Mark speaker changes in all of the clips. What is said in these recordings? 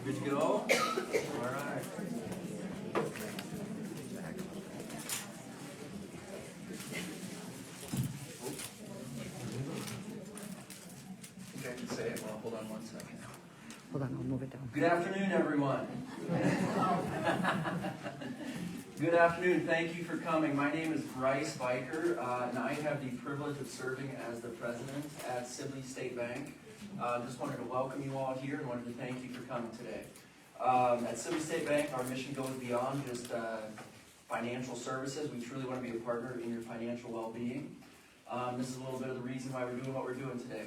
Speaker 1: Good to go? All right. Okay, I can say it. Well, hold on one second.
Speaker 2: Hold on, I'll move it down.
Speaker 1: Good afternoon, everyone. Good afternoon. Thank you for coming. My name is Bryce Biker, and I have the privilege of serving as the president at Sibley State Bank. Just wanted to welcome you all here and wanted to thank you for coming today. At Sibley State Bank, our mission goes beyond just financial services. We truly want to be a partner in your financial well-being. This is a little bit of the reason why we're doing what we're doing today.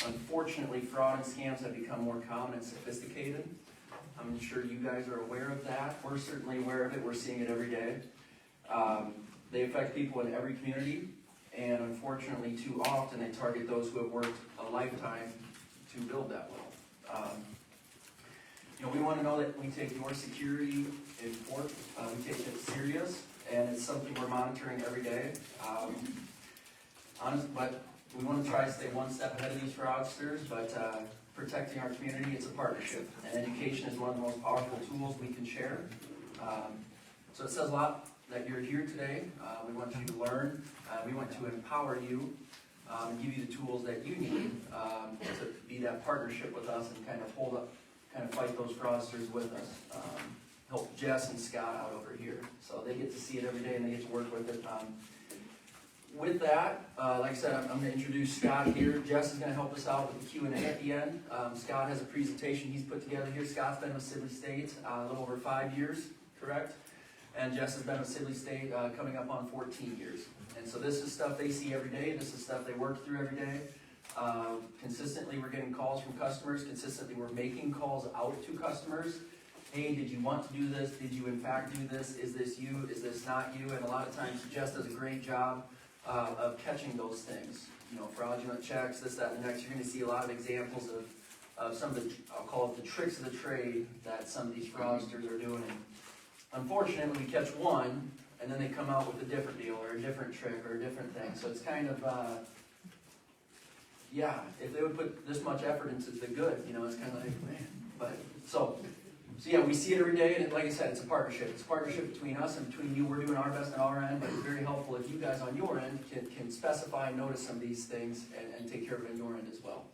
Speaker 1: Unfortunately, fraud and scams have become more common and sophisticated. I'm sure you guys are aware of that. We're certainly aware of it. We're seeing it every day. They affect people in every community, and unfortunately, too often, they target those who have worked a lifetime to build that wealth. We want to know that we take your security important. We take it serious, and it's something we're monitoring every day. But we want to try to stay one step ahead of these fraudsters, but protecting our community, it's a partnership. And education is one of the most powerful tools we can share. So it says a lot that you're here today. We want you to learn. We want to empower you and give you the tools that you need to be that partnership with us and kind of fight those fraudsters with us. Help Jess and Scott out over here. So they get to see it every day and they get to work with it. With that, like I said, I'm going to introduce Scott here. Jess is going to help us out with the Q&A at the end. Scott has a presentation he's put together here. Scott's been with Sibley State a little over 5 years, correct? And Jess has been with Sibley State coming up on 14 years. And so this is stuff they see every day. This is stuff they work through every day. Consistently, we're getting calls from customers. Consistently, we're making calls out to customers. Hey, did you want to do this? Did you in fact do this? Is this you? Is this not you? And a lot of times, Jess does a great job of catching those things, fraudulent checks, this, that, and the next. You're going to see a lot of examples of some of the, I'll call it the tricks of the trade that some of these fraudsters are doing. Unfortunately, we catch one, and then they come out with a different deal, or a different trick, or a different thing. So it's kind of, if they would put this much effort into the good, it's kind of like, man. But, so yeah, we see it every day, and like I said, it's a partnership. It's a partnership between us and between you. We're doing our best on our end, but it's very helpful if you guys on your end can specify and notice some of these things and take care of it on your end as well.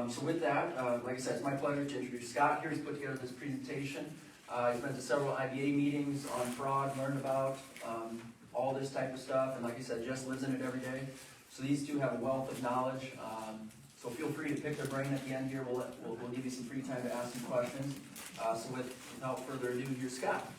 Speaker 1: So with that, like I said, it's my pleasure to introduce Scott here. He's put together this presentation. He's been to several IBA meetings on fraud, learned about all this type of stuff, and like I said, Jess lives in it every day. So these two have a wealth of knowledge. So feel free to pick their brain at the end here. We'll give you some free time to ask some questions. So without further ado, here's Scott.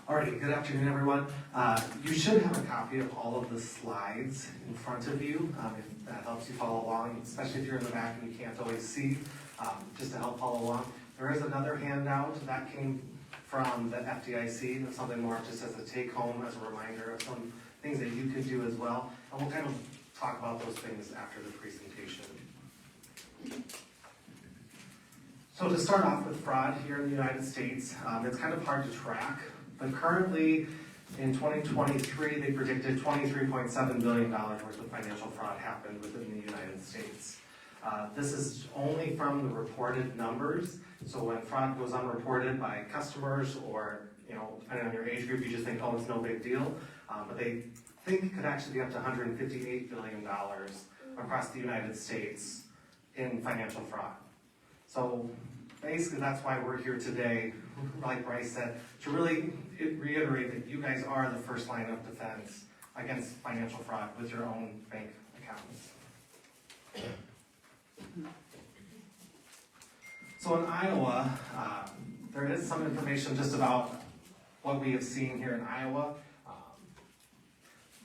Speaker 3: Alrighty, good afternoon, everyone. You should have a copy of all of the slides in front of you, if that helps you follow along, especially if you're in the back and you can't always see, just to help follow along. There is another handout that came from the FDIC, that's something more just as a take-home, as a reminder of some things that you could do as well, and we'll kind of talk about those things after the presentation. So to start off with fraud here in the United States, it's kind of hard to track. But currently, in 2023, they predicted $23.7 billion worth of financial fraud happened within the United States. This is only from the reported numbers. So when fraud goes unreported by customers or, depending on your age group, you just think, oh, it's no big deal. But they think it could actually be up to $158 billion across the United States in financial fraud. So basically, that's why we're here today, like Bryce said, to really reiterate that you guys are the first line of defense against financial fraud with your own bank accounts. So in Iowa, there is some information just about what we have seen here in Iowa.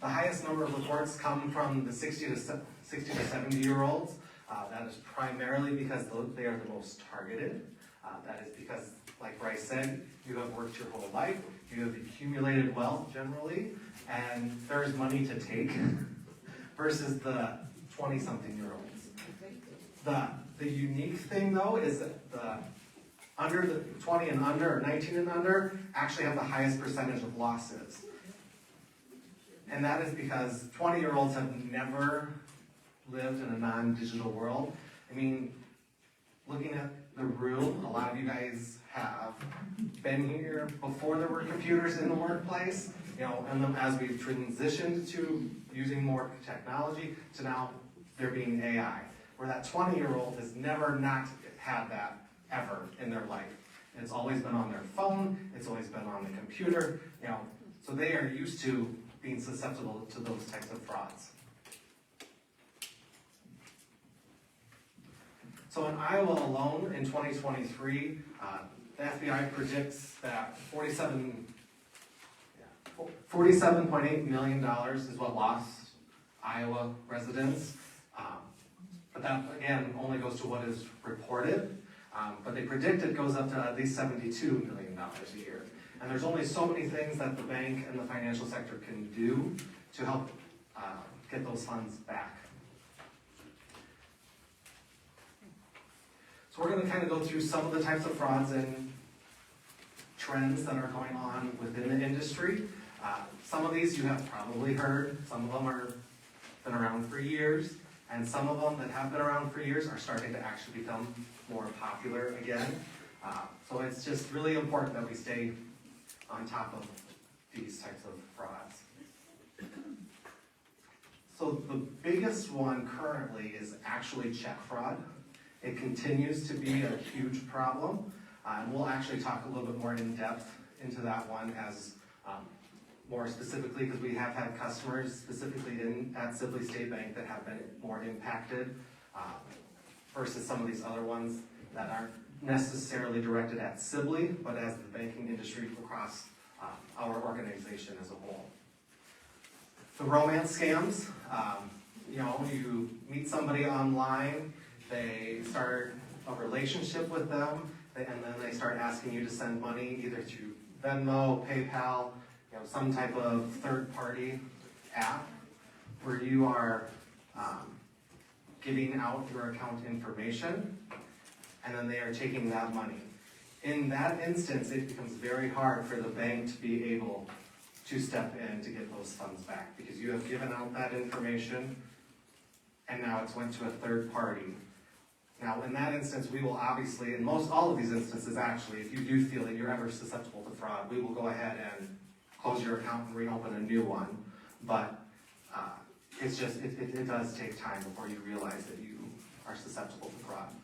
Speaker 3: The highest number of reports come from the 60 to 70-year-olds. That is primarily because they are the most targeted. That is because, like Bryce said, you have worked your whole life, you have accumulated wealth generally, and there's money to take versus the 20-something-year-olds. The unique thing, though, is that the under the 20 and under, or 19 and under, actually have the highest percentage of losses. And that is because 20-year-olds have never lived in a non-digital world. I mean, looking at the room, a lot of you guys have been here before there were computers in the workplace, you know, and then as we've transitioned to using more technology, to now there being AI, where that 20-year-old has never not had that ever in their life. It's always been on their phone, it's always been on the computer, you know, so they are used to being susceptible to those types of frauds. So in Iowa alone, in 2023, the FBI predicts that $47.8 million is what lost Iowa residents. But that, again, only goes to what is reported. But they predict it goes up to at least $72 million a year. And there's only so many things that the bank and the financial sector can do to help get those funds back. So we're going to kind of go through some of the types of frauds and trends that are going on within the industry. Some of these you have probably heard. Some of them are been around for years. And some of them that have been around for years are starting to actually become more popular again. So it's just really important that we stay on top of these types of frauds. So the biggest one currently is actually check fraud. It continues to be a huge problem. And we'll actually talk a little bit more in depth into that one as more specifically, because we have had customers specifically at Sibley State Bank that have been more impacted versus some of these other ones that aren't necessarily directed at Sibley, but as the banking industry across our organization as a whole. The romance scams, you know, you meet somebody online, they start a relationship with them, and then they start asking you to send money either through Venmo, PayPal, you know, some type of third-party app where you are giving out your account information, and then they are taking that money. In that instance, it becomes very hard for the bank to be able to step in to get those funds back because you have given out that information, and now it's went to a third party. Now, in that instance, we will obviously, in all of these instances actually, if you do feel that you're ever susceptible to fraud, we will go ahead and close your account and reopen a new one. But it's just, it does take time before you realize that you are susceptible to fraud.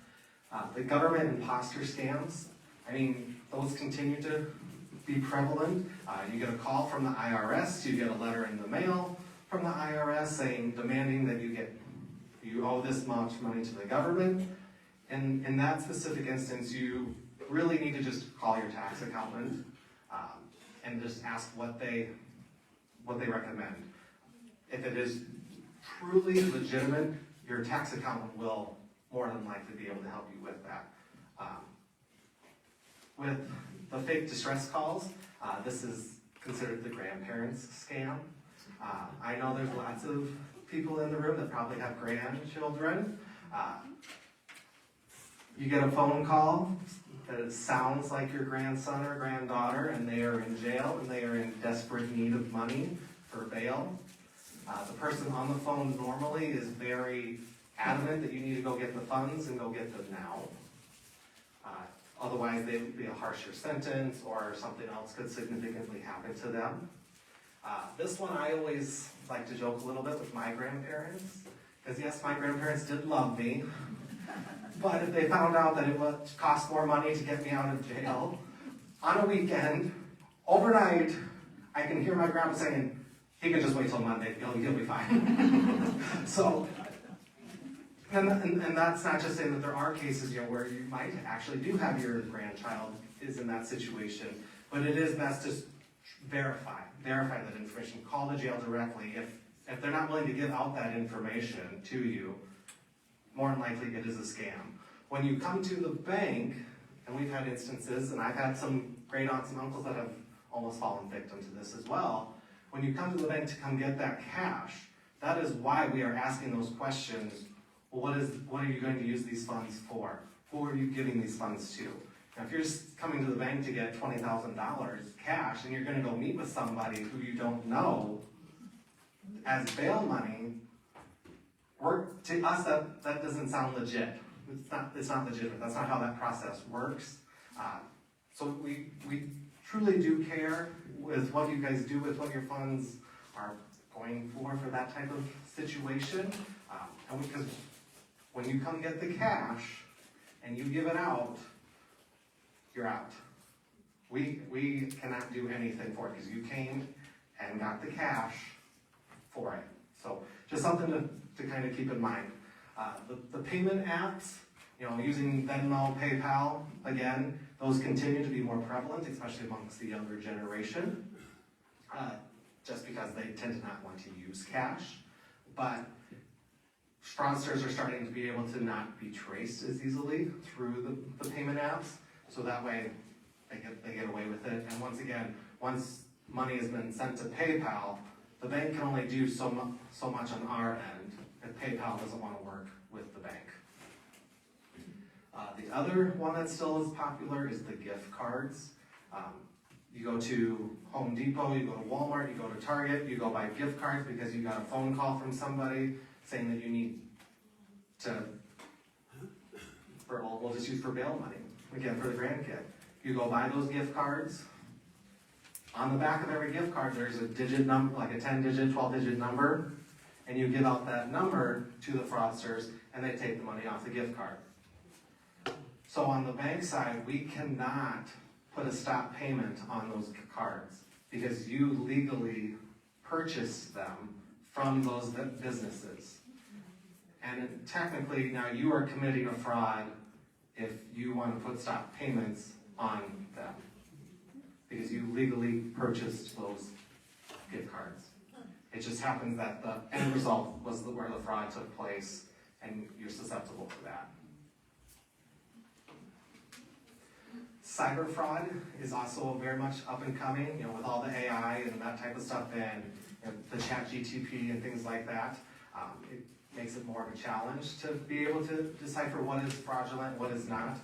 Speaker 3: The government imposter scams, I mean, those continue to be prevalent. You get a call from the IRS, you get a letter in the mail from the IRS saying, demanding that you owe this much money to the government. And in that specific instance, you really need to just call your tax accountant and just ask what they recommend. If it is truly legitimate, your tax accountant will more than likely be able to help you with that. With the fake distress calls, this is considered the grandparents scam. I know there's lots of people in the room that probably have grandchildren. You get a phone call that it sounds like your grandson or granddaughter, and they are in jail and they are in desperate need of money for bail. The person on the phone normally is very adamant that you need to go get the funds and go get them now. Otherwise, they would be a harsher sentence or something else could significantly happen to them. This one I always like to joke a little bit with my grandparents, because yes, my grandparents did love me, but if they found out that it would cost more money to get me out of jail, on a weekend, overnight, I can hear my grandpa saying, he can just wait till Monday, he'll be fine. So, and that's not just saying that there are cases, you know, where you might actually do have your grandchild is in that situation, but it is best to verify that information. Call the jail directly. If they're not willing to give out that information to you, more than likely it is a scam. When you come to the bank, and we've had instances, and I've had some great aunts and uncles that have almost fallen victim to this as well, when you come to the bank to come get that cash, that is why we are asking those questions. Well, what are you going to use these funds for? Who are you giving these funds to? Now, if you're just coming to the bank to get $20,000 cash and you're gonna go meet with somebody who you don't know as bail money, to us, that doesn't sound legit. It's not legitimate. That's not how that process works. So we truly do care with what you guys do with what your funds are going for that type of situation. And because when you come get the cash and you give it out, you're out. We cannot do anything for it because you came and got the cash for it. So just something to kind of keep in mind. The payment apps, using Venmo, PayPal, again, those continue to be more prevalent, especially amongst the younger generation, just because they tend to not want to use cash. But fraudsters are starting to be able to not be traced as easily through the payment apps, so that way they get away with it. And once again, once money has been sent to PayPal, the bank can only do so much on our end, and PayPal doesn't want to work with the bank. The other one that still is popular is the gift cards. You go to Home Depot, you go to Walmart, you go to Target, you go buy gift cards because you got a phone call from somebody saying that you need we'll just use for bail money, again, for the grandkid. You go buy those gift cards. On the back of every gift card, there's a digit number, like a 10-digit, 12-digit number, and you give out that number to the fraudsters, and they take the money off the gift card. So on the bank side, we cannot put a stop payment on those cards because you legally purchased them from those businesses. And technically, now you are committing a fraud if you want to put stop payments on them, because you legally purchased those gift cards. It just happens that the end result was where the fraud took place, and you're susceptible to that. Cyber fraud is also very much up and coming, with all the AI and that type of stuff, and the ChatGPT and things like that. It makes it more of a challenge to be able to decipher what is fraudulent, what is not.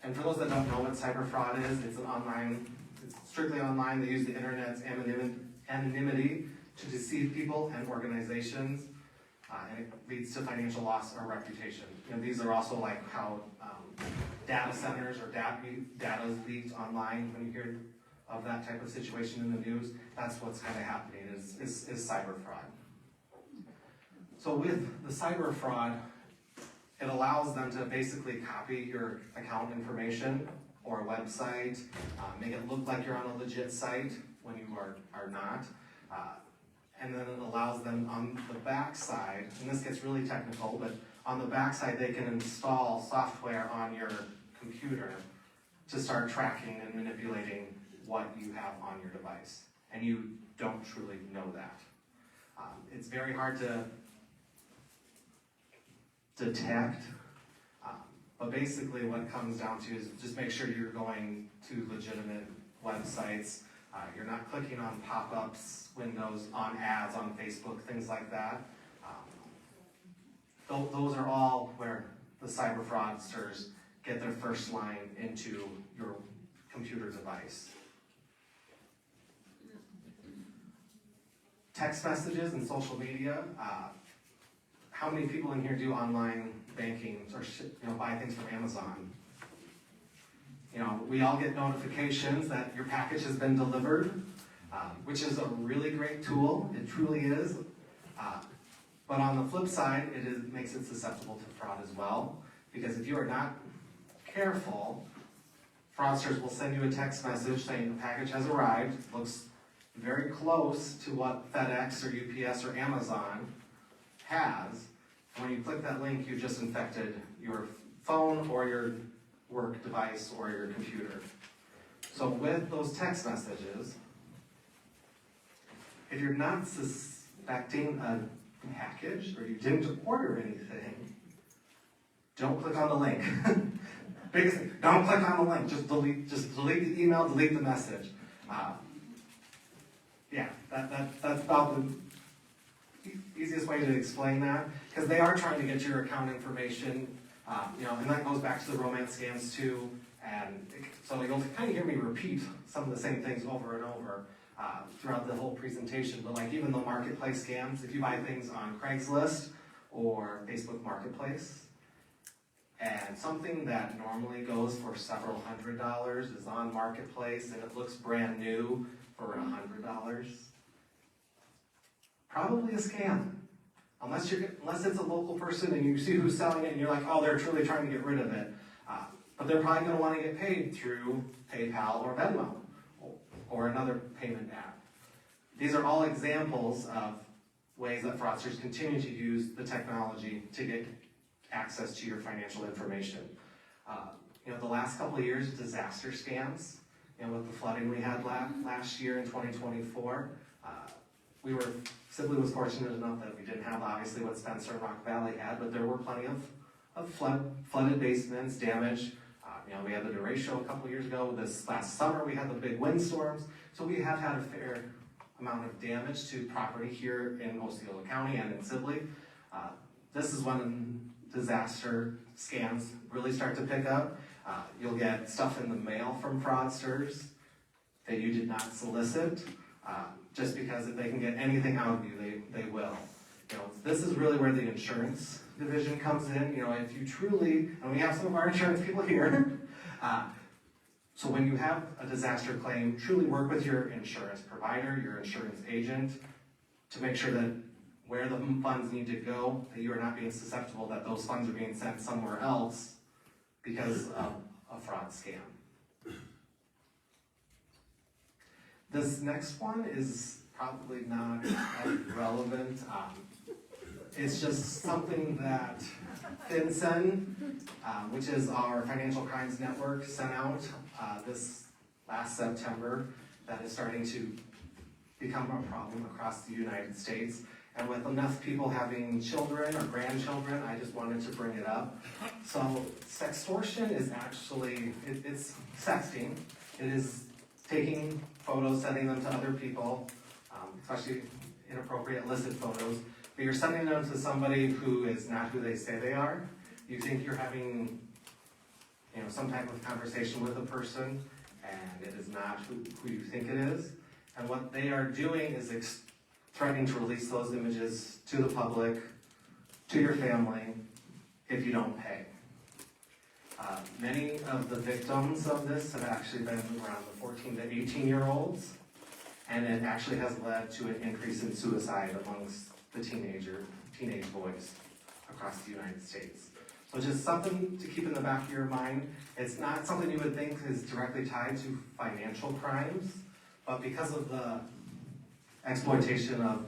Speaker 3: And for those that don't know what cyber fraud is, it's strictly online. They use the internet's anonymity to deceive people and organizations, and it leads to financial loss or reputation. These are also like how data centers or data is leaked online. When you hear of that type of situation in the news, that's what's kind of happening is cyber fraud. So with the cyber fraud, it allows them to basically copy your account information or a website, make it look like you're on a legit site when you are not. And then it allows them on the back side, and this gets really technical, but on the back side they can install software on your computer to start tracking and manipulating what you have on your device. And you don't truly know that. It's very hard to detect, but basically what it comes down to is just make sure you're going to legitimate websites. You're not clicking on pop-ups, windows, on ads on Facebook, things like that. Those are all where the cyber fraudsters get their first line into your computer device. Text messages and social media. How many people in here do online banking or buy things from Amazon? We all get notifications that your package has been delivered, which is a really great tool. It truly is. But on the flip side, it makes it susceptible to fraud as well. Because if you are not careful, fraudsters will send you a text message saying the package has arrived, looks very close to what FedEx or UPS or Amazon has. And when you click that link, you've just infected your phone or your work device or your computer. So with those text messages, if you're not suspecting a package or you didn't order anything, don't click on the link. Biggest thing, don't click on the link. Just delete the email, delete the message. That's about the easiest way to explain that, because they are trying to get your account information, and that goes back to the romance scams too. So you'll kind of hear me repeat some of the same things over and over throughout the whole presentation. But like even the marketplace scams, if you buy things on Craigslist or Facebook Marketplace, and something that normally goes for several $100s is on Marketplace and it looks brand new for $100, probably a scam. Unless it's a local person and you see who's selling it and you're like, oh, they're truly trying to get rid of it. But they're probably going to want to get paid through PayPal or Venmo or another payment app. These are all examples of ways that fraudsters continue to use the technology to get access to your financial information. The last couple of years, disaster scams, with the flooding we had last year in 2024, Sibley was fortunate enough that we didn't have obviously what Spencer and Rock Valley had, but there were plenty of flooded basements, damage. We had the derecho a couple years ago. This last summer we had the big windstorms. So we have had a fair amount of damage to property here in Osceola County and in Sibley. This is when disaster scams really start to pick up. You'll get stuff in the mail from fraudsters that you did not solicit. Just because if they can get anything out of you, they will. This is really where the insurance division comes in. If you truly, and we have some of our insurance people here, so when you have a disaster claim, truly work with your insurance provider, your insurance agent, to make sure that where the funds need to go, that you are not being susceptible, that those funds are being sent somewhere else because of a fraud scam. This next one is probably not as relevant. It's just something that FinCEN, which is our financial crimes network, sent out this last September, that is starting to become a problem across the United States. And with enough people having children or grandchildren, I just wanted to bring it up. So sextortion is actually, it's sexting. It is taking photos, sending them to other people, especially inappropriate illicit photos, but you're sending them to somebody who is not who they say they are. You think you're having some type of conversation with a person, and it is not who you think it is. And what they are doing is threatening to release those images to the public, to your family, if you don't pay. Many of the victims of this have actually been around the 14 to 18-year-olds, and it actually has led to an increase in suicide amongst the teenage boys across the United States. So just something to keep in the back of your mind. It's not something you would think is directly tied to financial crimes, but because of the exploitation of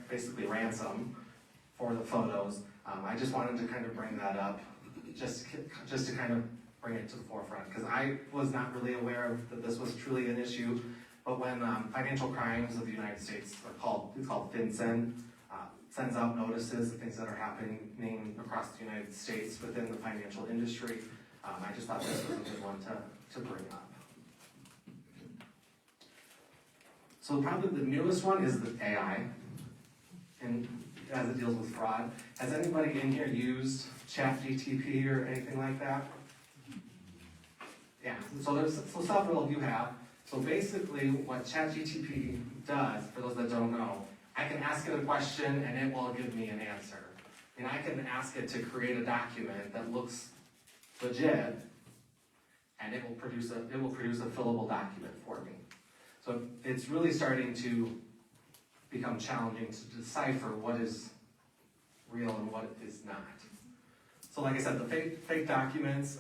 Speaker 3: basically ransom for the photos, I just wanted to kind of bring that up, just to kind of bring it to the forefront, because I was not really aware that this was truly an issue. But when financial crimes of the United States it's called FinCEN, sends out notices of things that are happening across the United States within the financial industry, I just thought this was a good one to bring up. So probably the newest one is the AI, and as it deals with fraud. Has anybody in here used ChatGPT or anything like that? Yeah, so several of you have. So basically what ChatGPT does, for those that don't know, I can ask it a question and it will give me an answer. And I can ask it to create a document that looks legit, and it will produce a fillable document for me. So it's really starting to become challenging to decipher what is real and what is not. So like I said, the fake documents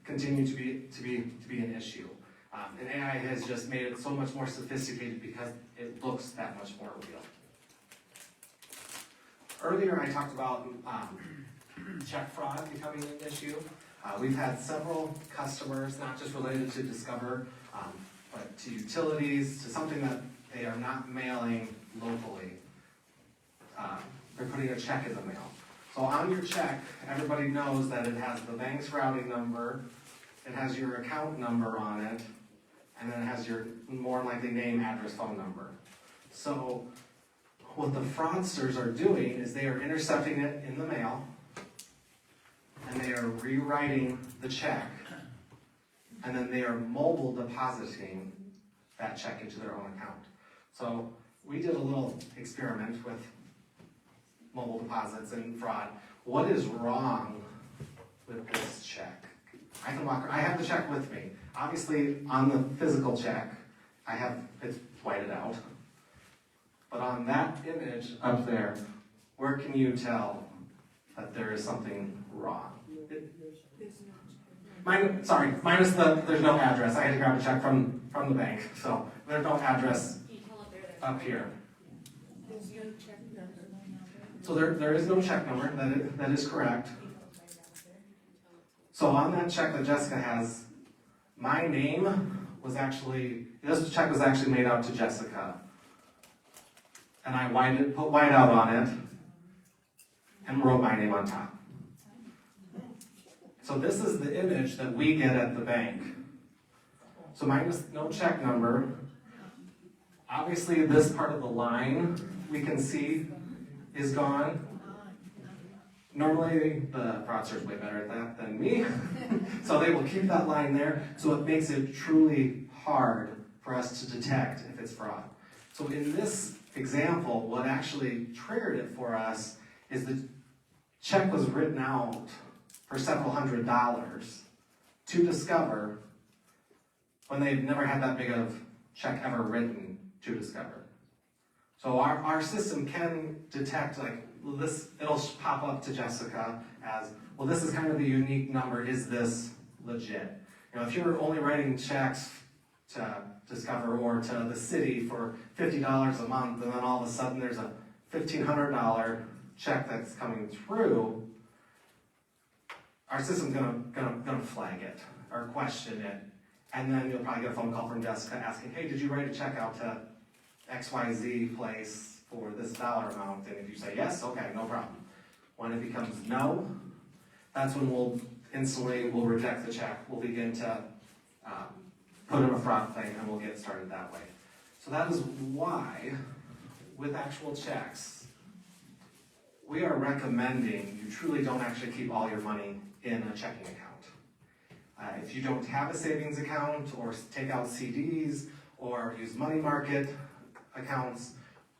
Speaker 3: continue to be an issue. And AI has just made it so much more sophisticated because it looks that much more real. Earlier I talked about check fraud becoming an issue. We've had several customers, not just related to Discover, but to utilities, to something that they are not mailing locally. They're putting a check in the mail. So on your check, everybody knows that it has the bank's routing number, it has your account number on it, and then it has your more likely name, address, phone number. So what the fraudsters are doing is they are intercepting it in the mail, and they are rewriting the check and then they are mobile depositing that check into their own account. So we did a little experiment with mobile deposits and fraud. What is wrong with this check? I have the check with me. Obviously, on the physical check, it's whited out. But on that image up there, where can you tell that there is something wrong? Minus there's no address. I had to grab a check from the bank, so there's no address up here. So there is no check number, that is correct. So on that check that Jessica has, my name was this check was actually made out to Jessica. And I put white out on it, and wrote my name on top. So this is the image that we get at the bank. So minus no check number. Obviously this part of the line we can see is gone. Normally the fraudster is way better at that than me. So they will keep that line there, so it makes it truly hard for us to detect if it's fraud. So in this example, what actually triggered it for us is the check was written out for several $100s to Discover when they've never had that big of check ever written to Discover. So our system can detect, like, this, it'll pop up to Jessica as, well, this is kind of the unique number, is this legit? You know, if you're only writing checks to Discover or to the city for $50 a month, and then all of a sudden there's a $1,500 check that's coming through, our system's gonna flag it or question it, and then you'll probably get a phone call from Jessica asking, hey, did you write a check out to XYZ place for this dollar amount? And if you say yes, okay, no problem. When it becomes no, that's when we'll reject the check. We'll begin to put in a fraud claim, and we'll get started that way. So that is why, with actual checks, we are recommending you truly don't actually keep all your money in a checking account. If you don't have a savings account, or take out CDs, or use money market accounts,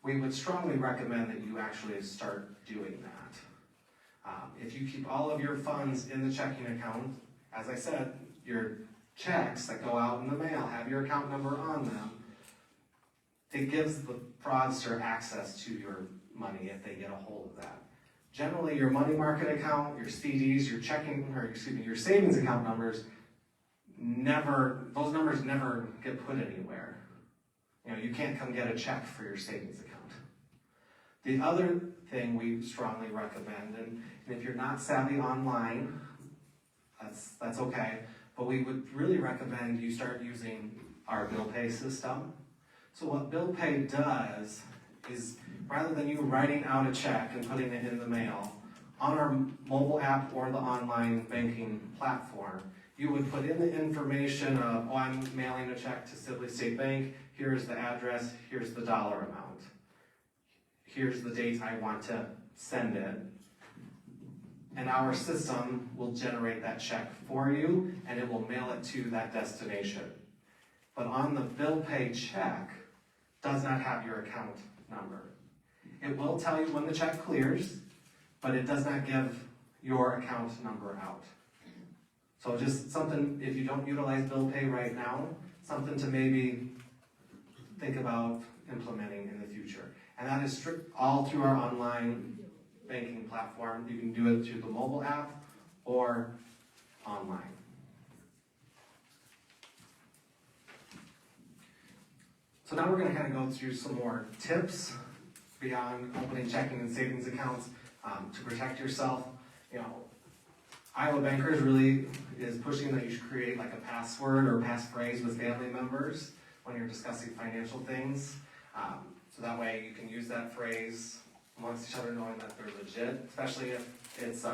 Speaker 3: we would strongly recommend that you actually start doing that. If you keep all of your funds in the checking account, as I said, your checks that go out in the mail have your account number on them. It gives the fraudster access to your money if they get a hold of that. Generally, your money market account, your CDs, your savings account numbers, those numbers never get put anywhere. You know, you can't come get a check for your savings account. The other thing we strongly recommend, and if you're not savvy online, that's okay, but we would really recommend you start using our bill pay system. So what bill pay does is, rather than you writing out a check and putting it in the mail, on our mobile app or the online banking platform, you would put in the information of, oh, I'm mailing a check to Sibley State Bank, here's the address, here's the dollar amount, here's the date I want to send it, and our system will generate that check for you, and it will mail it to that destination. But on the bill pay check, does not have your account number. It will tell you when the check clears, but it does not give your account number out. So just something, if you don't utilize bill pay right now, something to maybe think about implementing in the future. And that is all through our online banking platform. You can do it through the mobile app or online. So now we're going to kind of go through some more tips beyond opening checking and savings accounts to protect yourself. You know, Iowa Bankers really is pushing that you should create like a password or passphrase with family members when you're discussing financial things. So that way you can use that phrase amongst each other, knowing that they're legit, especially if it's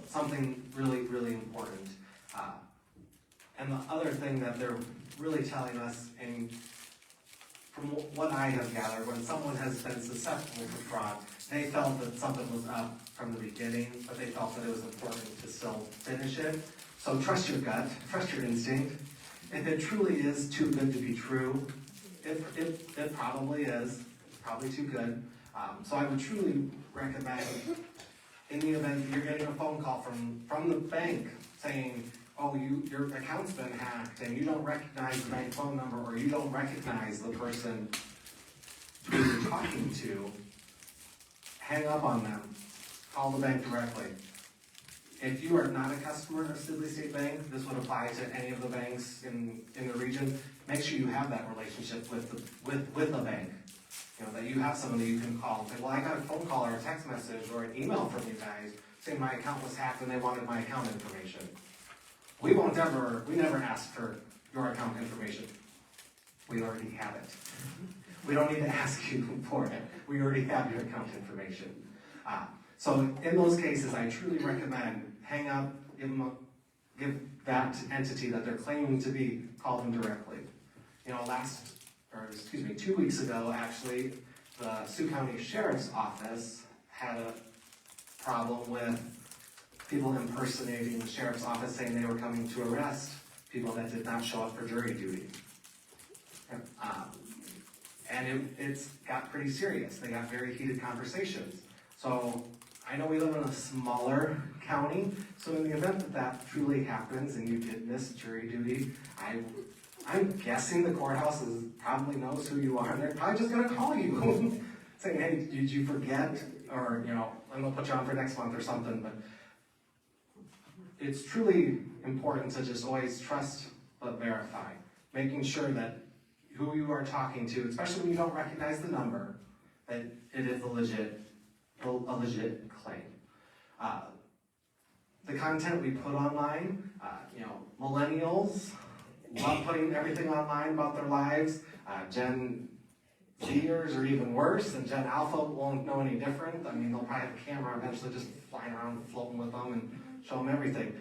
Speaker 3: something really, really important. And the other thing that they're really telling us, and from what I have gathered, when someone has been susceptible to fraud, they felt that something was up from the beginning, but they felt that it was important to still finish it. So So trust your gut, trust your instinct. If it truly is too good to be true, it probably is, probably too good. So I would truly recommend, in the event that you're getting a phone call from the bank saying, oh, your account's been hacked and you don't recognize the bank phone number, or you don't recognize the person who you're talking to, hang up on them, call the bank directly. If you are not a customer of Sibley State Bank, this would apply to any of the banks in the region. Make sure you have that relationship with the bank. You know, that you have someone that you can call and say, well, I got a phone call or a text message or an email from you guys saying my account was hacked and they wanted my account information. We never ask for your account information. We already have it. We don't need to ask you for it. We already have your account information. So in those cases, I truly recommend hang up, give that entity that they're claiming to be, call them directly. You know, 2 weeks ago, actually, the Sioux County Sheriff's Office had a problem with people impersonating the sheriff's office, saying they were coming to arrest people that did not show up for jury duty. And it's got pretty serious. They got very heated conversations. So I know we live in a smaller county, so in the event that that truly happens and you did miss jury duty, I'm guessing the courthouse probably knows who you are, and they're probably just gonna call you, saying, hey, did you forget? Or, you know, I'm gonna put you on for next month or something. But it's truly important to just always trust but verify, making sure that who you are talking to, especially when you don't recognize the number, that it is a legit claim. The content we put online, you know, millennials love putting everything online about their lives. Gen Zers are even worse, and Gen Alpha won't know any different. I mean, they'll probably have a camera eventually just flying around floating with them and show them everything.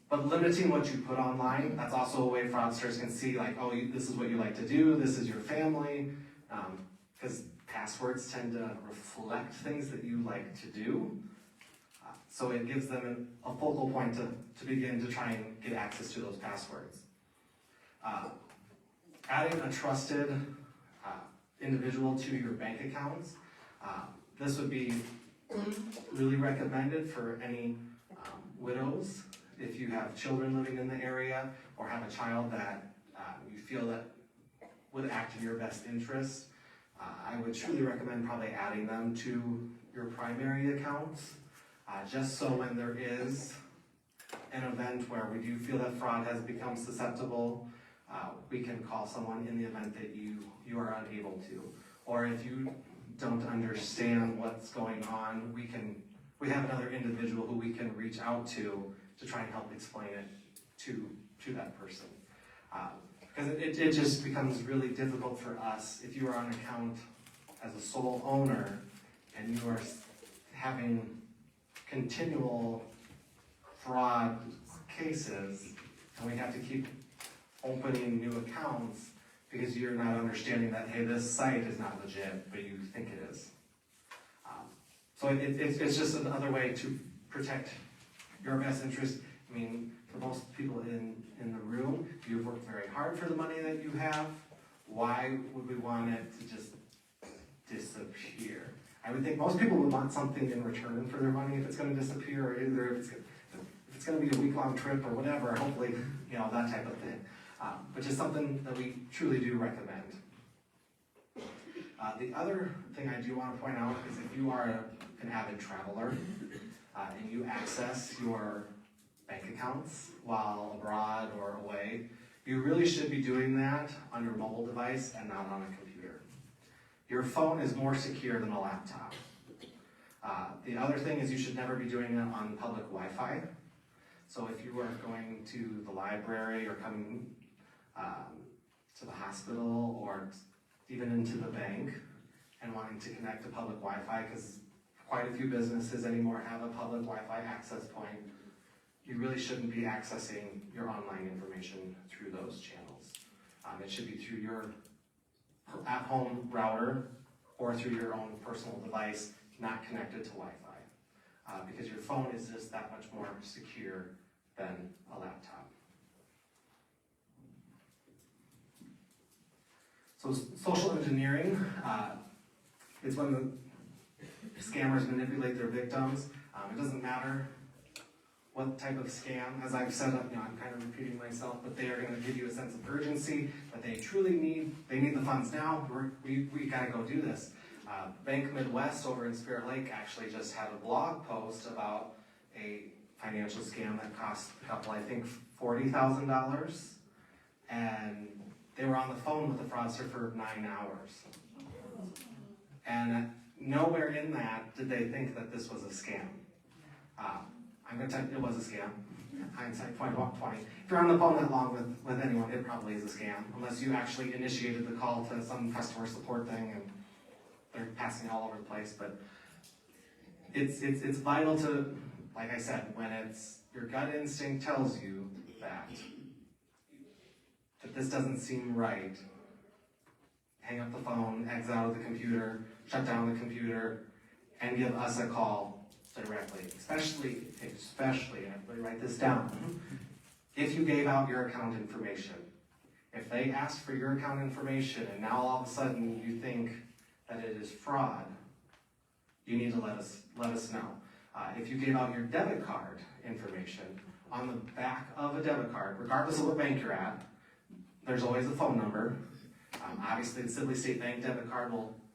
Speaker 3: But limiting what you put online, that's also a way fraudsters can see, like, oh, this is what you like to do, this is your family, because passwords tend to reflect things that you like to do. So it gives them a focal point to begin to try and get access to those passwords. Adding a trusted individual to your bank accounts, this would be really recommended for any widows. If you have children living in the area or have a child that you feel that would act in your best interest, I would truly recommend probably adding them to your primary accounts, just so when there is an event where we do feel that fraud has become susceptible, we can call someone in the event that you are unable to. Or if you don't understand what's going on, we have another individual who we can reach out to try and help explain it to that person. Because it just becomes really difficult for us if you are on account as a sole owner and you are having continual fraud cases, and we have to keep opening new accounts because you're not understanding that, hey, this site is not legit, but you think it is. So it's just another way to protect your best interest. I mean, for most people in the room, you've worked very hard for the money that you have. Why would we want it to just disappear? I would think most people would want something in return for their money if it's going to disappear, or either if it's going to be a week-long trip or whatever, hopefully, you know, that type of thing. Which is something that we truly do recommend. The other thing I do want to point out is if you are an avid traveler and you access your bank accounts while abroad or away, you really should be doing that on your mobile device and not on a computer. Your phone is more secure than a laptop. The other thing is you should never be doing it on public Wi-Fi. So if you are going to the library or coming to the hospital or even into the bank and wanting to connect to public Wi-Fi, because quite a few businesses anymore have a public Wi-Fi access point, you really shouldn't be accessing your online information through those channels. It should be through your at-home router or through your own personal device, not connected to Wi-Fi. Because your phone is just that much more secure than a laptop. So social engineering is when the scammers manipulate their victims. It doesn't matter what type of scam, as I've said, I'm kind of repeating myself, but they are going to give you a sense of urgency that they truly need. They need the funds now. We got to go do this. Bank Midwest over in Spirit Lake actually just had a blog post about a financial scam that cost a couple, I think, $40,000, and they were on the phone with the fraudster for 9 hours. And nowhere in that did they think that this was a scam. I'm going to tell you, it was a scam. Hindsight 2020. If you're on the phone that long with anyone, it probably is a scam, unless you actually initiated the call to some customer support thing and they're passing it all over the place. But it's vital to, like I said, when it's your gut instinct tells you that this doesn't seem right, hang up the phone, exit out of the computer, shut down the computer, and give us a call directly, especially, everybody write this down, if you gave out your account information. If they asked for your account information and now all of a sudden you think that it is fraud, you need to let us know. If you gave out your debit card information, on the back of a debit card, regardless of what bank you're at, there's always a phone number. Obviously the Sibley State Bank debit card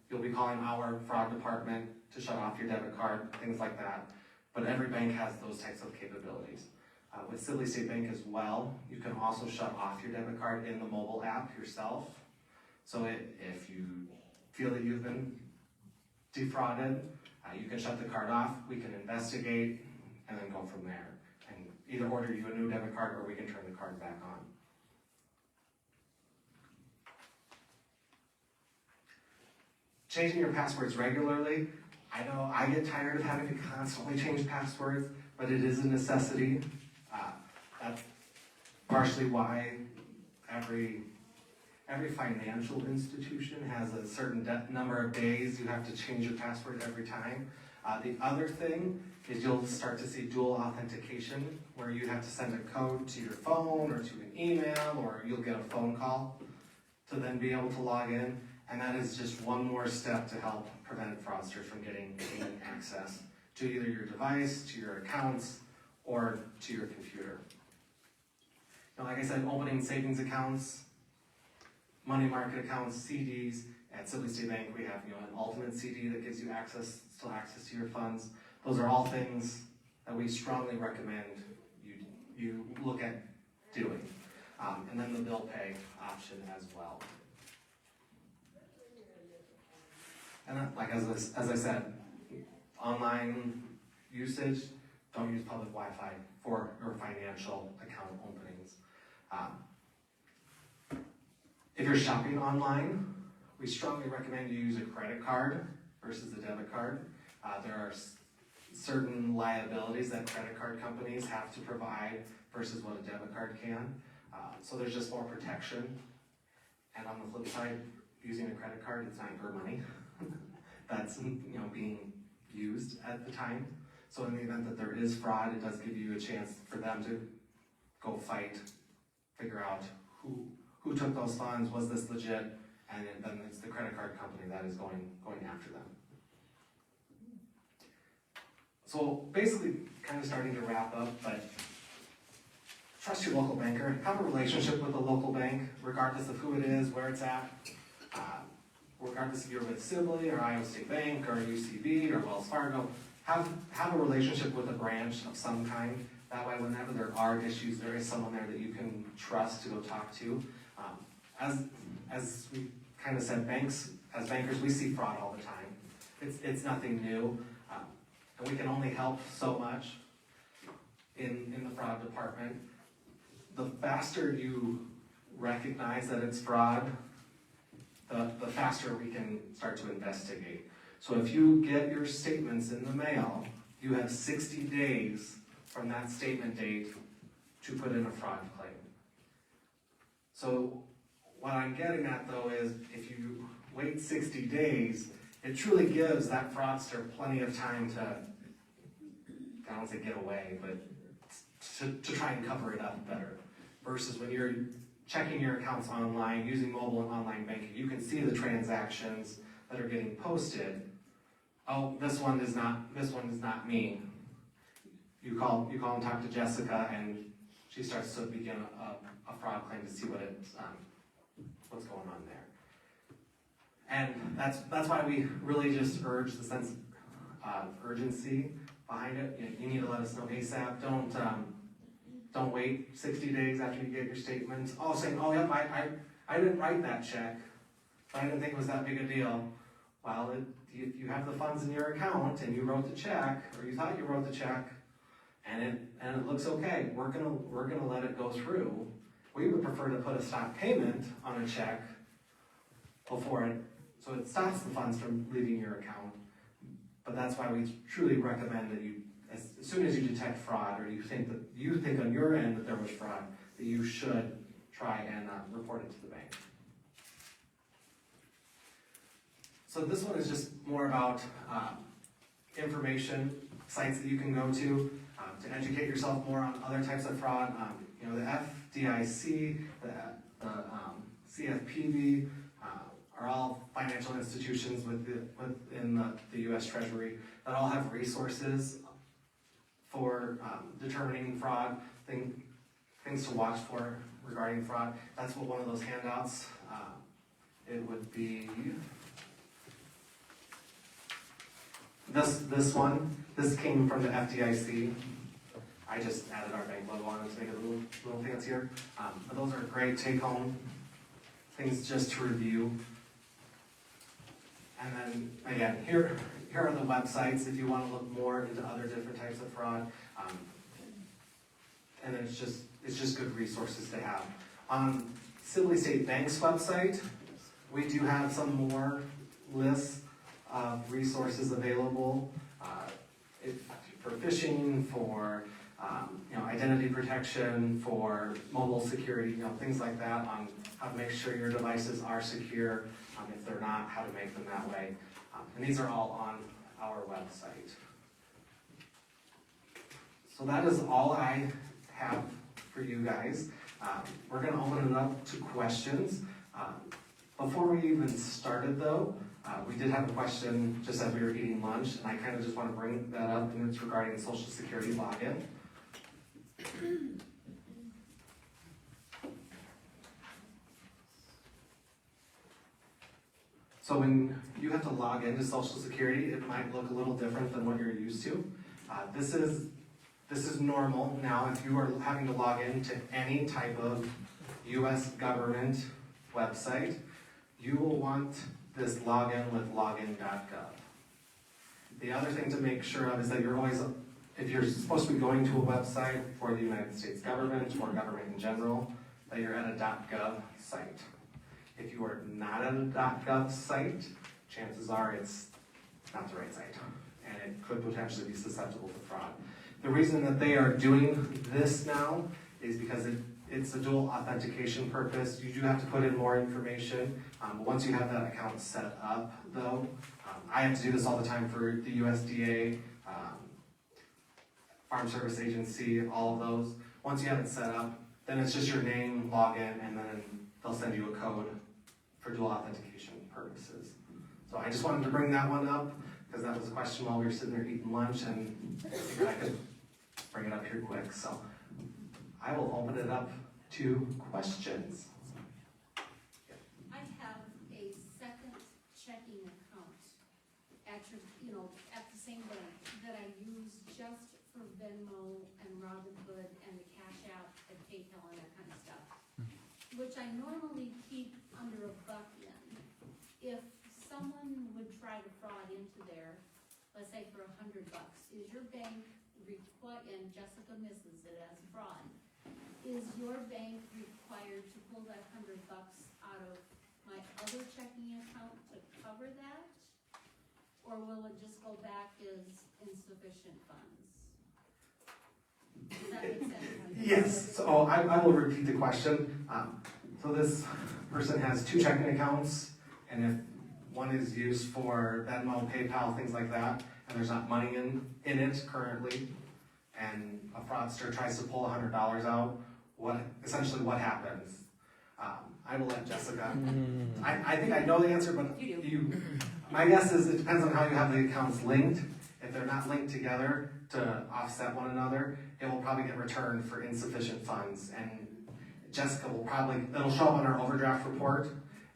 Speaker 3: you'll be calling our fraud department to shut off your debit card, things like that. But every bank has those types of capabilities. With Sibley State Bank as well, you can also shut off your debit card in the mobile app yourself. So if you feel that you've been defrauded, you can shut the card off, we can investigate, and then go from there. And either order you a new debit card or we can turn the card back on. Changing your passwords regularly. I know I get tired of having to constantly change passwords, but it is a necessity. That's partially why every financial institution has a certain number of days you have to change your password every time. The other thing is you'll start to see dual authentication, where you have to send a code to your phone or to an email, or you'll get a phone call to then be able to log in. And that is just one more step to help prevent fraudsters from getting access to either your device, to your accounts, or to your computer. Now, like I said, opening savings accounts, money market accounts, CDs. At Sibley State Bank, we have an ultimate CD that gives you still access to your funds. Those are all things that we strongly recommend you look at doing. And then the bill pay option as well. And like as I said, online usage, don't use public Wi-Fi for your financial account openings. If you're shopping online, we strongly recommend you use a credit card versus a debit card. There are certain liabilities that credit card companies have to provide versus what a debit card can. So there's just more protection. And on the flip side, using a credit card, it's not your money. That's being used at the time. So in the event that there is fraud, it does give you a chance for them to go fight, figure out who took those funds, was this legit, and then it's the credit card company that is going after them. So basically, kind of starting to wrap up, but trust your local banker. Have a relationship with a local bank, regardless of who it is, where it's at. Regardless if you're with Sibley or Iowa State Bank or UCB or Wells Fargo, have a relationship with a branch of some kind. That way, whenever there are issues, there is someone there that you can trust to go talk to. As we kind of said, as bankers, we see fraud all the time. It's nothing new, and we can only help so much in the fraud department. The faster you recognize that it's fraud, the faster we can start to investigate. So if you get your statements in the mail, you have 60 days from that statement date to put in a fraud claim. So what I'm getting at though is if you wait 60 days, it truly gives that fraudster plenty of time to, I don't say get away, but to try and cover it up better. Versus when you're checking your accounts online, using mobile and online banking, you can see the transactions that are getting posted. Oh, this one is not me. You call and talk to Jessica, and she starts to begin a fraud claim to see what's going on there. And that's why we really just urge the sense of urgency behind it. You need to let us know ASAP. Don't wait 60 days after you get your statements. Saying, oh yep, I didn't write that check, but I didn't think it was that big a deal. Well, if you have the funds in your account and you wrote the check, or you thought you wrote the check, and it looks okay, we're gonna let it go through. We would prefer to put a stop payment on a check before it, so it stops the funds from leaving your account. But that's why we truly recommend that you, as soon as you detect fraud, or you think on your end that there was fraud, that you should try and report it to the bank. So this one is just more about information, sites that you can go to educate yourself more on other types of fraud. The FDIC, the CFPB are all financial institutions within the U.S. Treasury that all have resources for determining fraud, things to watch for regarding fraud. That's what one of those handouts, it would be this one. This came from the FDIC. I just added our bank logo on it to make it a little fancier. But those are great take-home things just to review. And then again, here are the websites if you want to look more into other different types of fraud. And then it's just good resources to have. On Sibley State Bank's website, we do have some more lists of resources available for phishing, for identity protection, for mobile security, things like that, on how to make sure your devices are secure. If they're not, how to make them that way. And these are all on our website. So that is all I have for you guys. We're going to open it up to questions. Before we even started though, we did have a question just as we were eating lunch, and I kind of just want to bring that up, and it's regarding the Social Security login. So when you have to log into Social Security, it might look a little different than what you're used to. This is normal. Now, if you are having to log into any type of U.S. government website, you will want this login with login.gov. The other thing to make sure of is that you're always, if you're supposed to be going to a website for the United States government or government in general, that you're at a .gov site. If you are not at a .gov site, chances are it's not the right site, and it could potentially be susceptible to fraud. The reason that they are doing this now is because it's a dual authentication purpose. You do have to put in more information. Once you have that account set up, though, I have to do this all the time for the USDA, Farm Service Agency, all of those. Once you have it set up, then it's just your name, login, and then they'll send you a code for dual authentication purposes. So I just wanted to bring that one up because that was a question while we were sitting there eating lunch, and I figured I could bring it up here quick. So I will open it up to questions.
Speaker 4: I have a second checking account at the same bank that I use just for Venmo and Robinhood and the Cash App and PayPal and that kind of stuff, which I normally keep under $1 in. If someone would try to fraud into there, let's say for $100, is your bank and Jessica misses it as fraud, is your bank required to pull that $100 out of my other checking account to cover that? Or will it just go back as insufficient funds? Does that make sense?
Speaker 3: Yes, so I will repeat the question. So this person has 2 checking accounts, and if one is used for Venmo, PayPal, things like that, and there's not money in it currently, and a fraudster tries to pull $100 out, essentially what happens? I will let Jessica, I think I know the answer, but my guess is it depends on how you have the accounts linked. If they're not linked together to offset one another, it will probably get returned for insufficient funds, and Jessica will it'll show up on our overdraft report,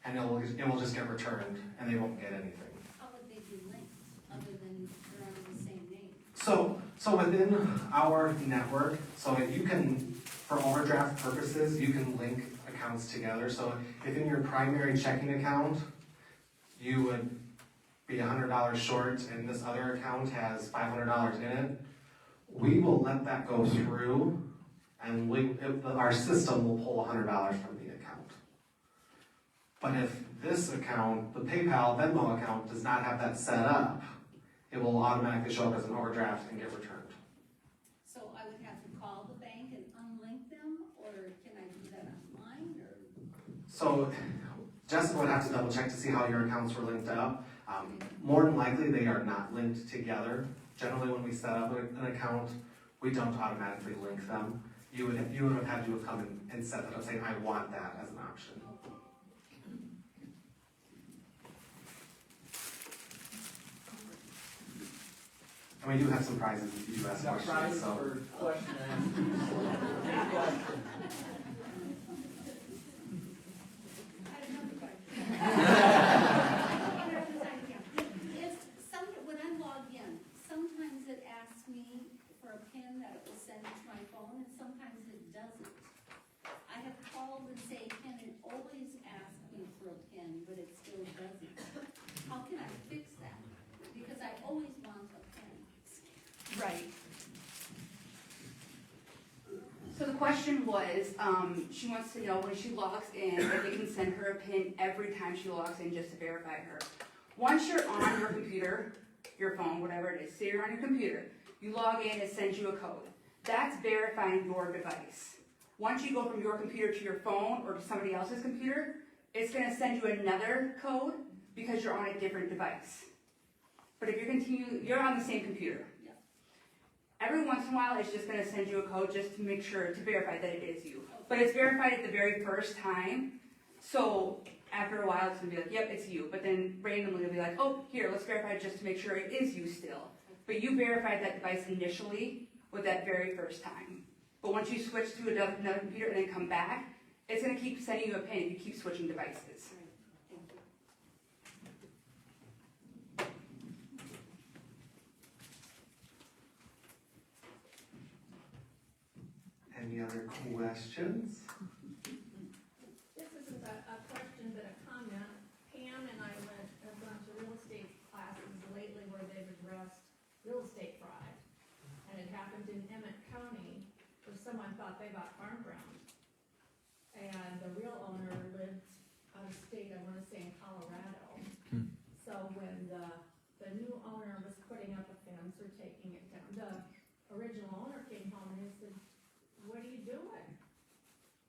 Speaker 3: and it will just get returned, and they won't get anything.
Speaker 4: How would they be linked, other than they're under the same name?
Speaker 3: So within our network, so you can, for overdraft purposes, you can link accounts together. So if in your primary checking account, you would be $100 short and this other account has $500 in it, we will let that go through and our system will pull $100 from the account. But if this account, the PayPal Venmo account, does not have that set up, it will automatically show up as an overdraft and get returned.
Speaker 4: So I would have to call the bank and unlink them, or can I do that online, or?
Speaker 3: So Jessica would have to double check to see how your accounts were linked up. More than likely, they are not linked together. Generally, when we set up an account, we don't automatically link them. You would have had to have come in and set that up, saying, I want that as an option. And we do have some prizes if you do ask questions.
Speaker 1: Prizes
Speaker 3: So.
Speaker 1: for question and answers.
Speaker 4: I have another question. When I log in, sometimes it asks me for a PIN that it will send to my phone, and sometimes it doesn't. I have called and say, can it always ask me for a PIN, but it still doesn't? How can I fix that? Because I always want a PIN.
Speaker 5: Right. So the question was, she wants to know when she logs in, if they can send her a PIN every time she logs in just to verify her. Once you're on your computer, your phone, whatever it is, say you're on your computer, you log in, it sends you a code. That's verifying your device. Once you go from your computer to your phone or to somebody else's computer, it's gonna send you another code because you're on a different device. But if you're on the same computer. Every once in a while, it's just gonna send you a code just to make sure, to verify that it is you. But it's verified at the very first time, so after a while, it's gonna be like, yep, it's you. But then randomly, it'll be like, oh, here, let's verify just to make sure it is you still. But you verified that device initially with that very first time. But once you switch to another computer and then come back, it's gonna keep sending you a PIN if you keep switching devices.
Speaker 3: Any other questions?
Speaker 6: This isn't a question but a comment. Pam and I have gone to real estate classes lately where they've addressed real estate fraud. And it happened in Emmett County where someone thought they bought farm ground. And the real owner lived out of state, I wanna say in Colorado. So when the new owner was putting up a fence or taking it down, the original owner came home and he said, what are you doing?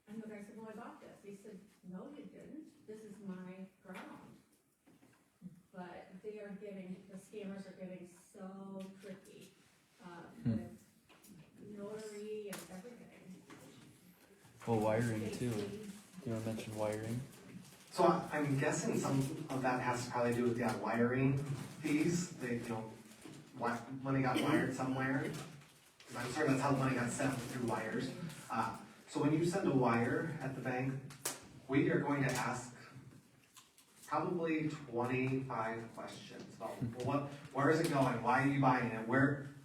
Speaker 6: And the guy said, well, I bought this. He said, no, you didn't. This is my ground. But the scammers are getting so tricky, with notary and everything.
Speaker 7: Well, wiring too. You want to mention wiring?
Speaker 3: So I'm guessing some of that has to probably do with the wiring fees. They, money got wired somewhere. I'm sorry, that's how money got sent through wires. So when you send a wire at the bank, we are going to ask probably 25 questions about where is it going? Why are you buying it?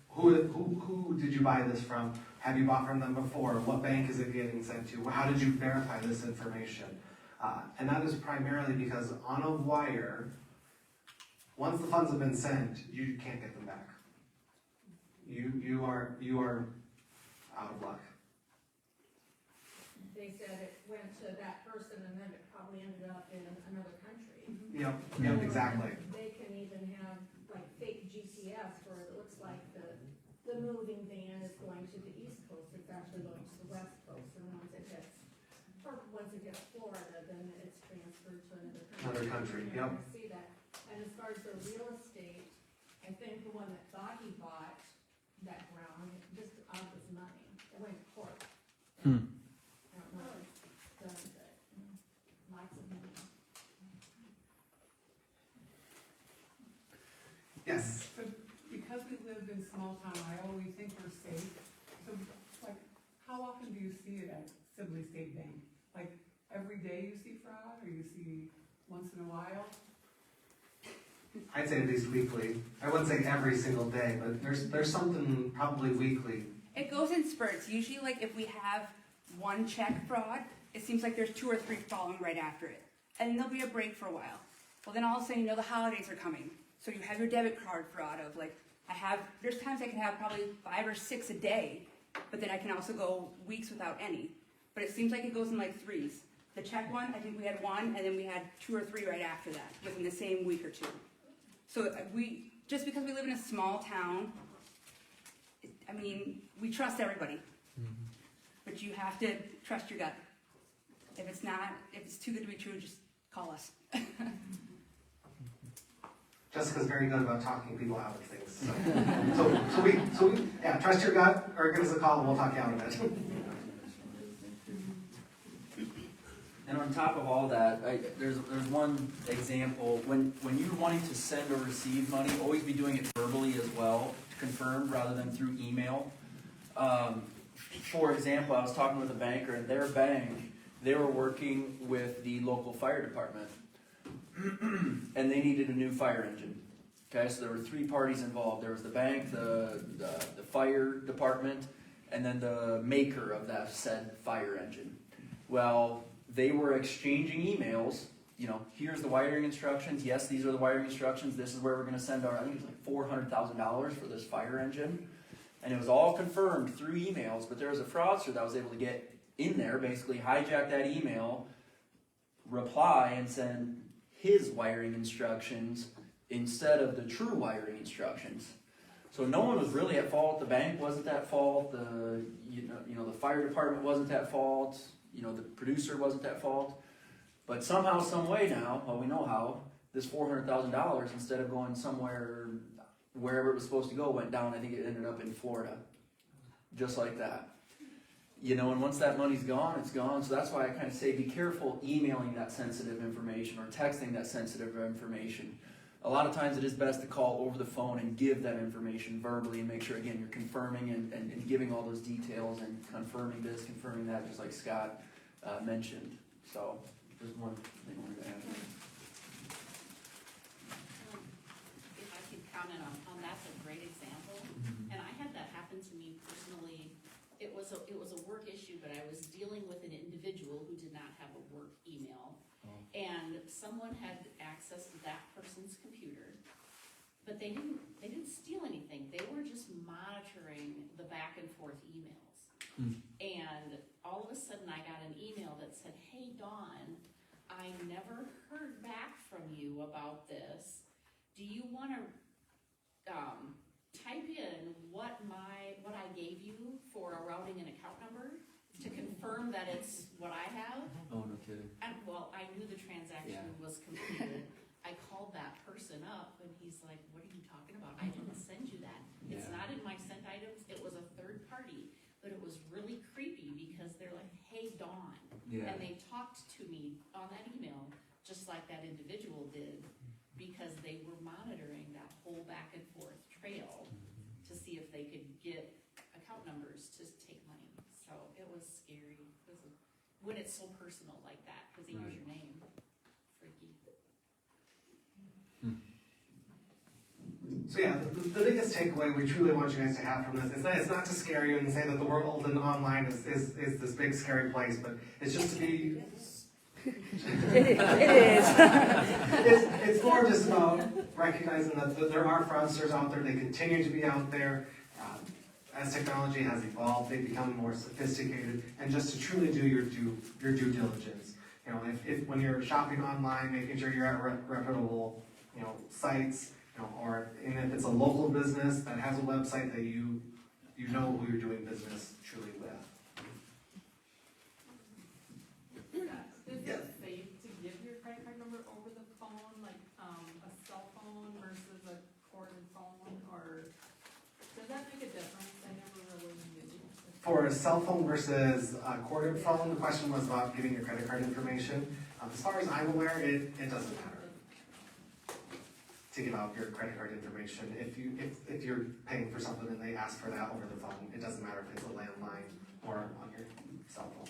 Speaker 3: Who did you buy this from? Have you bought from them before? What bank is it getting sent to? How did you verify this information? And that is primarily because on a wire, once the funds have been sent, you can't get them back. You are out of luck.
Speaker 6: They said it went to that person and then it probably ended up in another country.
Speaker 3: Yep, exactly.
Speaker 6: They can even have like fake GPS where it looks like the moving van is going to the East Coast, it's actually going to the West Coast, and once it hits Florida, then it's transferred to another country.
Speaker 3: Yep.
Speaker 6: I see that. And as far as the real estate, I think the one that thought he bought that ground, just out of I don't know if it's done, but, lots of money.
Speaker 3: Yes.
Speaker 8: So because we live in small town, I always think we're safe. So like, how often do you see it at Sibley State Bank? Like, every day you see fraud, or you see once in a while?
Speaker 3: I'd say at least weekly. I wouldn't say every single day, but there's something probably weekly.
Speaker 5: It goes in spurts. Usually, like if we have one check fraud, it seems like there's 2 or 3 following right after it. And then there'll be a break for a while. Well, then all of a sudden, you know the holidays are coming. So you have your debit card fraud of like, there's times I can have probably 5 or 6 a day, but then I can also go weeks without any. But it seems like it goes in like threes. The check one, I think we had 1, and then we had 2 or 3 right after that, within the same week or 2. So just because we live in a small town, I mean, we trust everybody. But you have to trust your gut. If it's too good to be true, just call us.
Speaker 3: Jessica's very good about talking people out of things. So we trust your gut, or give us a call and we'll talk you out of it.
Speaker 1: And on top of all that, there's one example, when you're wanting to send or receive money, always be doing it verbally as well, confirmed rather than through email. For example, I was talking with a banker, and their bank, they were working with the local fire department, and they needed a new fire engine. Okay, so there were 3 parties involved. There was the bank, the fire department, and then the maker of that said fire engine. Well, they were exchanging emails, here's the wiring instructions, yes, these are the wiring instructions, this is where we're going to send I think it was like $400,000 for this fire engine. And it was all confirmed through emails, but there was a fraudster that was able to get in there, basically hijack that email, reply, and send his wiring instructions instead of the true wiring instructions. So no one was really at fault. The bank wasn't at fault. The fire department wasn't at fault. The producer wasn't at fault. But somehow, some way now, well, we know how, this $400,000, instead of going somewhere, wherever it was supposed to go, went down. I think it ended up in Florida. Just like that. And once that money's gone, it's gone. So that's why I kind of say be careful emailing that sensitive information or texting that sensitive information. A lot of times it is best to call over the phone and give that information verbally and make sure, again, you're confirming and giving all those details and confirming this, confirming that, just like Scott mentioned. So there's one thing I wanted to add.
Speaker 9: If I could comment on that's a great example. And I had that happen to me personally. It was a work issue, but I was dealing with an individual who did not have a work email. And someone had access to that person's computer, but they didn't steal anything. They were just monitoring the back and forth emails. And all of a sudden I got an email that said, "Hey Dawn, I never heard back from you about this. Do you want to type in what I gave you for a routing and account number to confirm that it's what I have?"
Speaker 7: Oh, no kidding.
Speaker 9: And well, I knew the transaction was completed. I called that person up and he's like, "What are you talking about? I didn't send you that. It's not in my sent items. It was a third party." But it was really creepy because they're like, "Hey Dawn."
Speaker 7: Yeah.
Speaker 9: And they talked to me on that email just like that individual did because they were monitoring that whole back and forth trail to see if they could get account numbers to take money. So it was scary when it's so personal like that because they use your name. Freaky.
Speaker 3: So the biggest takeaway we truly want you guys to have from this is that it's not to scare you and say that the world and online is this big scary place, but it's just to be.
Speaker 2: It is.
Speaker 3: It's more just about recognizing that there are fraudsters out there. They continue to be out there. As technology has evolved, they become more sophisticated, and just to truly do your due diligence. If when you're shopping online, making sure you're at reputable, sites. Or and if it's a local business that has a website that you know who you're doing business truly with.
Speaker 8: Is it safe to give your credit card number over the phone, like a cell phone versus a corded phone, or does that make a difference? I never really knew.
Speaker 3: For a cell phone versus a corded phone, the question was about giving your credit card information. As far as I'm aware, it doesn't matter to give out your credit card information. If you're paying for something and they ask for that over the phone, it doesn't matter if it's a landline or on your cell phone.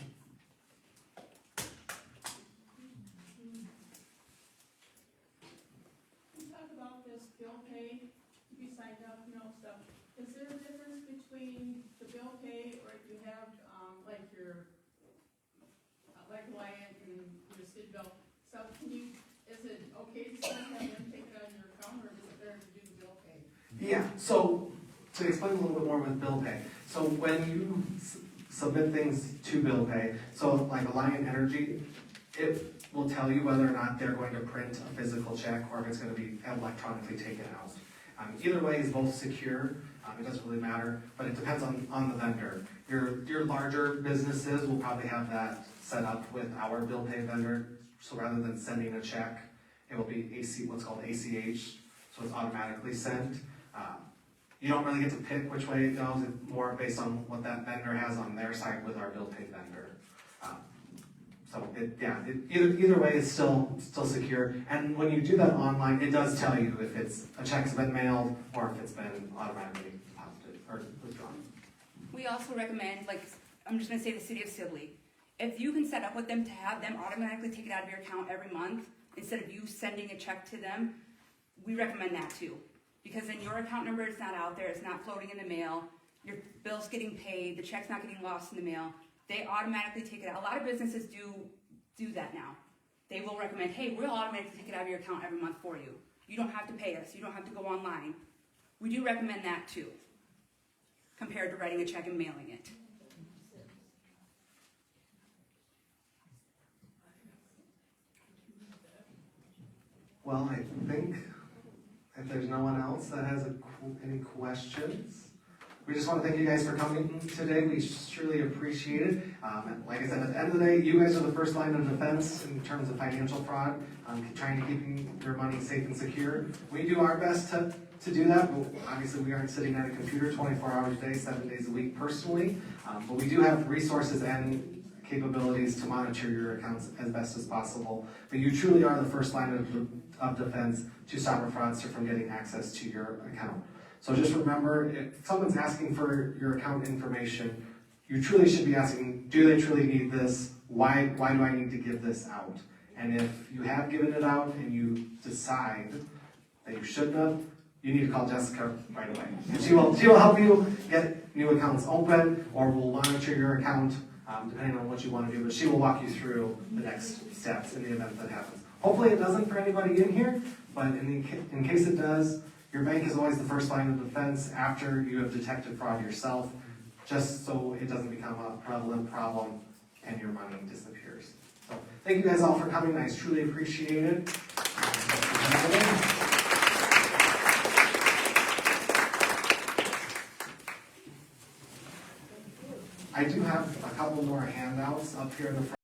Speaker 6: You talk about this bill pay, you signed up, stuff. Is there a difference between the bill pay or if you have, like your, like Wyatt and your Sid bill? So is it okay to still have them take it out of your account or is it better to do the bill pay?
Speaker 3: Yeah, so to explain a little bit more with bill pay. So when you submit things to bill pay, so like Alliant Energy, it will tell you whether or not they're going to print a physical check or if it's going to be electronically taken out. Either way is both secure. It doesn't really matter, but it depends on the vendor. Your larger businesses will probably have that set up with our bill pay vendor. So rather than sending a check, it will be what's called ACH, so it's automatically sent. You don't really get to pick which way it goes. It's more based on what that vendor has on their side with our bill pay vendor. Either way is still secure. And when you do that online, it does tell you if a check's been mailed or if it's been automatically deposited or withdrawn.
Speaker 5: We also recommend, like, I'm just gonna say the city of Sibley. If you can set up with them to have them automatically take it out of your account every month, instead of you sending a check to them, we recommend that too. Because then your account number is not out there, it's not floating in the mail, your bill's getting paid, the check's not getting lost in the mail. They automatically take it out. A lot of businesses do that now. They will recommend, hey, we'll automatically take it out of your account every month for you. You don't have to pay us, you don't have to go online. We do recommend that too, compared to writing a check and mailing it.
Speaker 3: Well, I think if there's no one else that has any questions, we just want to thank you guys for coming today. We surely appreciate it. Like I said, at the end of the day, you guys are the first line of defense in terms of financial fraud, trying to keep your money safe and secure. We do our best to do that, but obviously we aren't sitting at a computer 24 hours a day, 7 days a week personally. But we do have resources and capabilities to monitor your accounts as best as possible. But you truly are the first line of defense to stop a fraudster from getting access to your account. So just remember, if someone's asking for your account information, you truly should be asking, do they truly need this? Why do I need to give this out? And if you have given it out and you decide that you shouldn't have, you need to call Jessica right away. And she will help you get new accounts open, or will monitor your account, depending on what you want to do, but she will walk you through the next steps in the event that happens. Hopefully it doesn't for anybody in here, but in case it does, your bank is always the first line of defense after you have detected fraud yourself, just so it doesn't become a prevalent problem and your money disappears. So thank you guys all for coming. I truly appreciate it. I do have a couple more handouts up here in the front.